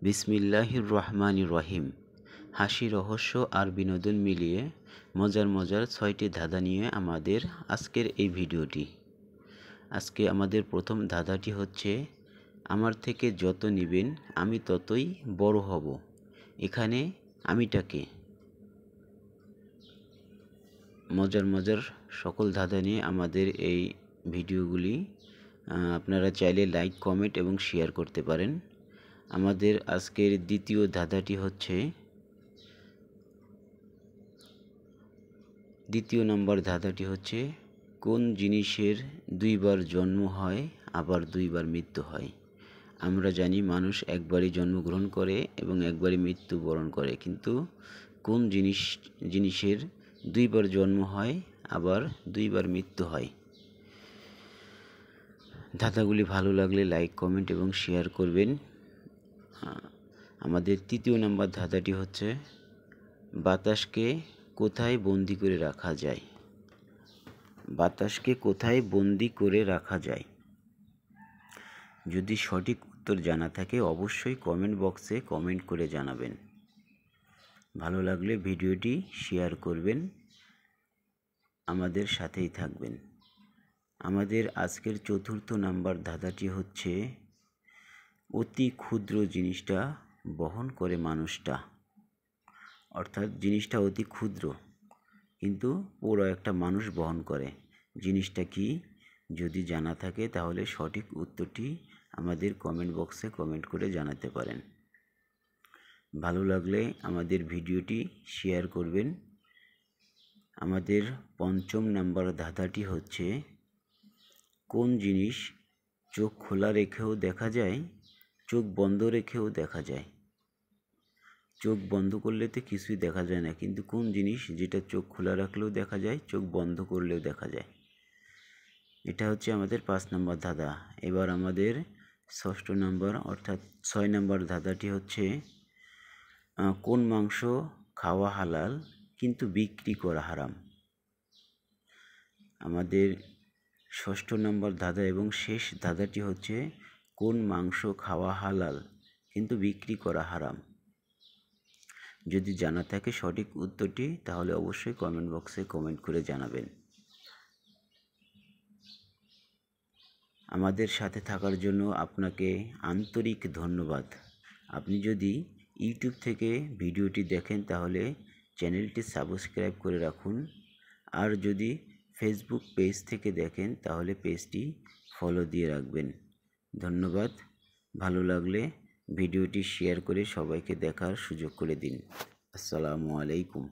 বিসমিল্লাহির রহমানির রহিম। হাসি, রহস্য আর বিনোদন মিলিয়ে মজার মজার 6টি ধাঁধা নিয়ে আমাদের আজকের এই ভিডিওটি। আজকে আমাদের প্রথম ধাঁধাটি হচ্ছে, আমার থেকে যত নিবেন আমি ততই বড় হব, এখানে আমিটাকে। মজার মজার সকল ধাঁধা নিয়ে আমাদের এই ভিডিওগুলি আপনারা চাইলে লাইক, কমেন্ট এবং শেয়ার করতে পারেন। আমাদের আজকের দ্বিতীয় ধাঁধাটি হচ্ছে, দ্বিতীয় নম্বর ধাঁধাটি হচ্ছে, কোন জিনিসের দুইবার জন্ম হয় আবার দুইবার মৃত্যু হয়? আমরা জানি মানুষ একবারই জন্মগ্রহণ করে এবং একবারই মৃত্যুবরণ করে, কিন্তু কোন জিনিসের দুইবার জন্ম হয় আবার দুইবার মৃত্যু হয়? ধাঁধাগুলি ভালো লাগলে লাইক, কমেন্ট এবং শেয়ার করবেন। আমাদের তৃতীয় নম্বর ধাঁধাটি হচ্ছে, বাতাসকে কোথায় বন্দি করে রাখা যায়? বাতাসকে কোথায় বন্দি করে রাখা যায়? যদি সঠিক উত্তর জানা থাকে অবশ্যই কমেন্ট বক্সে কমেন্ট করে জানাবেন। ভালো লাগলে ভিডিওটি শেয়ার করবেন, আমাদের সাথেই থাকবেন। আমাদের আজকের চতুর্থ নাম্বার ধাঁধাটি হচ্ছে, অতি ক্ষুদ্র জিনিসটা বহন করে মানুষটা। অর্থাৎ জিনিসটা অতি ক্ষুদ্র কিন্তু পুরো একটা মানুষ বহন করে। জিনিসটা কি? যদি জানা থাকে তাহলে সঠিক উত্তরটি আমাদের কমেন্ট বক্সে কমেন্ট করে জানাতে পারেন। ভালো লাগলে আমাদের ভিডিওটি শেয়ার করবেন। আমাদের পঞ্চম নাম্বার ধাঁধাটি হচ্ছে, কোন জিনিস চোখ খোলা রেখেও দেখা যায়, চোখ বন্ধ রেখেও দেখা যায়? চোখ বন্ধ করলে তো কিছুই দেখা যায় না, কিন্তু কোন জিনিস যেটা চোখ খোলা রাখলেও দেখা যায়, চোখ বন্ধ করলেও দেখা যায়? এটা হচ্ছে আমাদের 5 নম্বর ধাঁধা। এবার আমাদের ষষ্ঠ নম্বর অর্থাৎ 6 নম্বর ধাঁধাটি হচ্ছে, কোন মাংস খাওয়া হালাল কিন্তু বিক্রি করা হারাম? আমাদের ষষ্ঠ নম্বর ধাঁধা এবং শেষ ধাঁধাটি হচ্ছে, কোন মাংস খাওয়া হালাল কিন্তু বিক্রি করা হারাম? যদি জানা থাকে সঠিক উত্তরটি তাহলে অবশ্যই কমেন্ট বক্সে কমেন্ট করে জানাবেন। আমাদের সাথে থাকার জন্য আপনাকে আন্তরিক ধন্যবাদ। আপনি যদি ইউটিউব থেকে ভিডিওটি দেখেন তাহলে চ্যানেলটি সাবস্ক্রাইব করে রাখুন, আর যদি ফেসবুক পেজ থেকে দেখেন তাহলে পেজটি ফলো দিয়ে রাখবেন। ধন্যবাদ। ভালো লাগলে ভিডিওটি শেয়ার করে সবাইকে দেখার সুযোগ করে দিন। আসসালামু আলাইকুম।